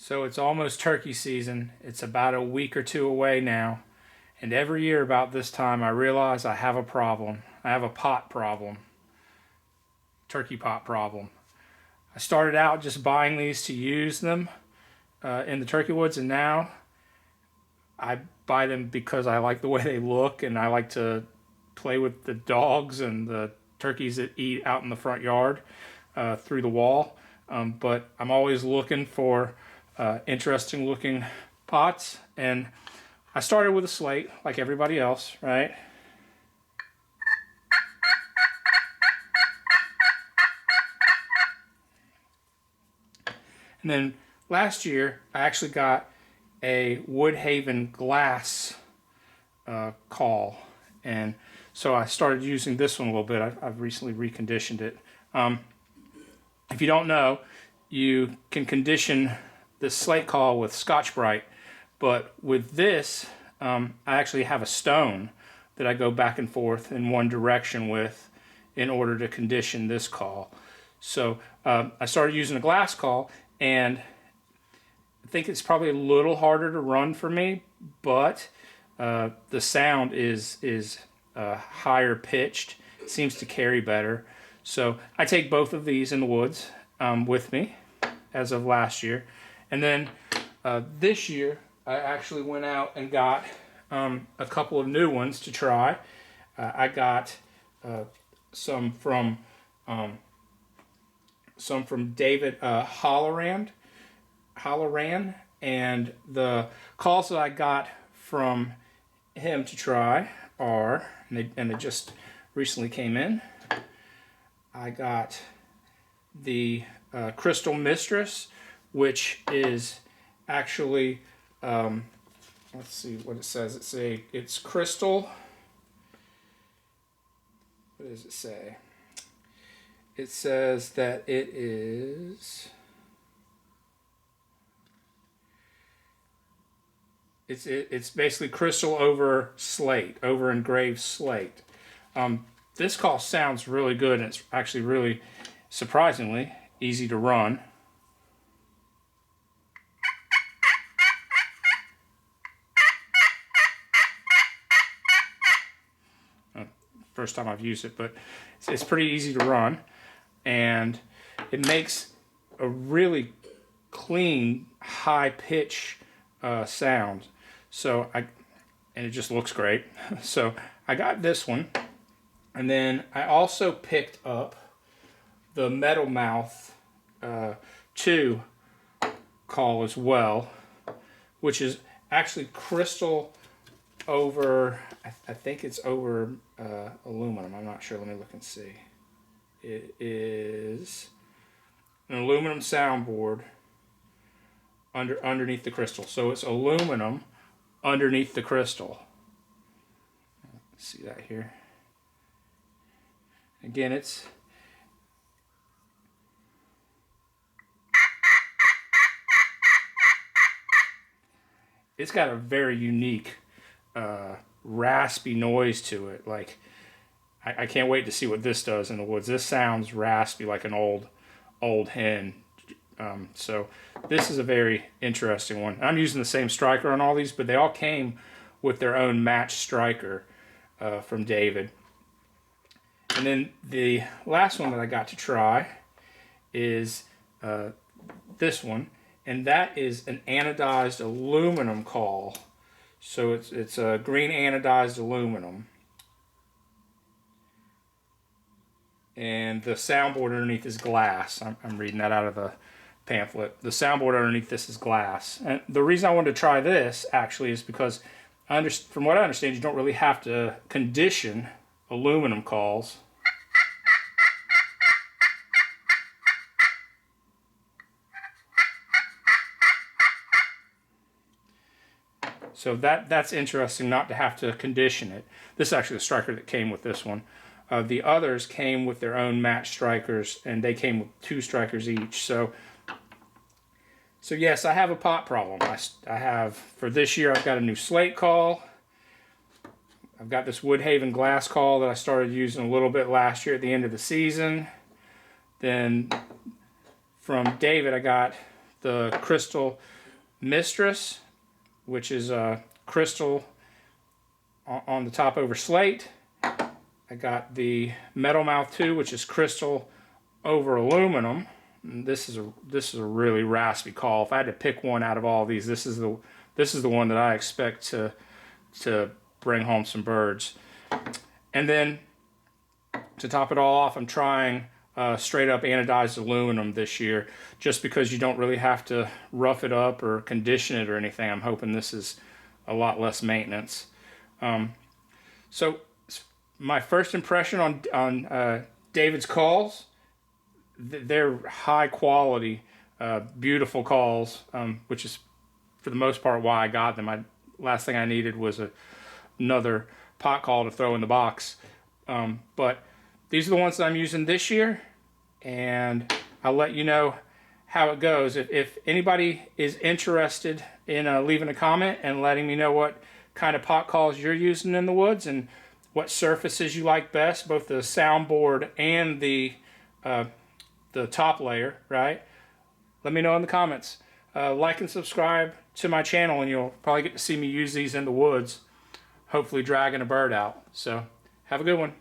So it's almost turkey season. It's about a week or two away now. And every year about this time, I realize I have a problem. I have a pot problem, turkey pot problem. I started out just buying these to use them in the turkey woods, and now I buy them because I like the way they look, and I like to play with the dogs and the turkeys that eat out in the front yard through the wall. But I'm always looking for interesting looking pots, and I started with a slate like everybody else, right? And then last year I actually got a Woodhaven glass call, and so I started using this one a little bit. I've recently reconditioned it. If you don't know, you can condition this slate call with Scotch-Brite, but with this, I actually have a stone that I go back and forth in one direction with in order to condition this call. So I started using a glass call, and I think it's probably a little harder to run for me, but the sound is higher pitched. It seems to carry better. So I take both of these in the woods with me as of last year. And then this year, I actually went out and got a couple of new ones to try. I got some from David Halloran, and the calls that I got from him to try are, and they just recently came in. I got the Crystal Mistress, which is actually, let's see what it says. It's crystal. What does it say? It says that it is. It's basically crystal over slate, over engraved slate. This call sounds really good, and it's actually really surprisingly easy to run. First time I've used it, but it's pretty easy to run, and it makes a really clean, high pitch sound. And it just looks great. So I got this one, and then I also picked up the Metal Mouth 2 call as well, which is actually crystal over, I think it's over aluminum. I'm not sure. Let me look and see. It is an aluminum soundboard underneath the crystal. So it's aluminum underneath the crystal. See that here? Again, it's got a very unique raspy noise to it. Like, I can't wait to see what this does in the woods. This sounds raspy like an old hen. So this is a very interesting one. I'm using the same striker on all these, but they all came with their own match striker from David. And then the last one that I got to try is this one, and that is an anodized aluminum call. So it's a green anodized aluminum, and the soundboard underneath is glass. I'm reading that out of the pamphlet. The soundboard underneath this is glass, and the reason I wanted to try this actually is because from what I understand, you don't really have to condition aluminum calls. So that's interesting, not to have to condition it. This is actually the striker that came with this one. The others came with their own match strikers, and they came with 2 strikers each. So yes, I have a pot problem. I have, for this year, I've got a new slate call. I've got this Woodhaven glass call that I started using a little bit last year at the end of the season. Then from David, I got the Crystal Mistress, which is crystal on the top over slate. I got the Metal Mouth 2, which is crystal over aluminum. And this is a really raspy call. If I had to pick one out of all of these, this is the one that I expect to bring home some birds. And then to top it all off, I'm trying straight up anodized aluminum this year, just because you don't really have to rough it up or condition it or anything. I'm hoping this is a lot less maintenance. So my first impression on David's calls, they're high quality, beautiful calls, which is for the most part why I got them. Last thing I needed was another pot call to throw in the box. But these are the ones that I'm using this year, and I'll let you know how it goes. If anybody is interested in leaving a comment and letting me know what kind of pot calls you're using in the woods and what surfaces you like best, both the soundboard and the top layer, right? Let me know in the comments. Like and subscribe to my channel, and you'll probably get to see me use these in the woods, hopefully dragging a bird out. So have a good one.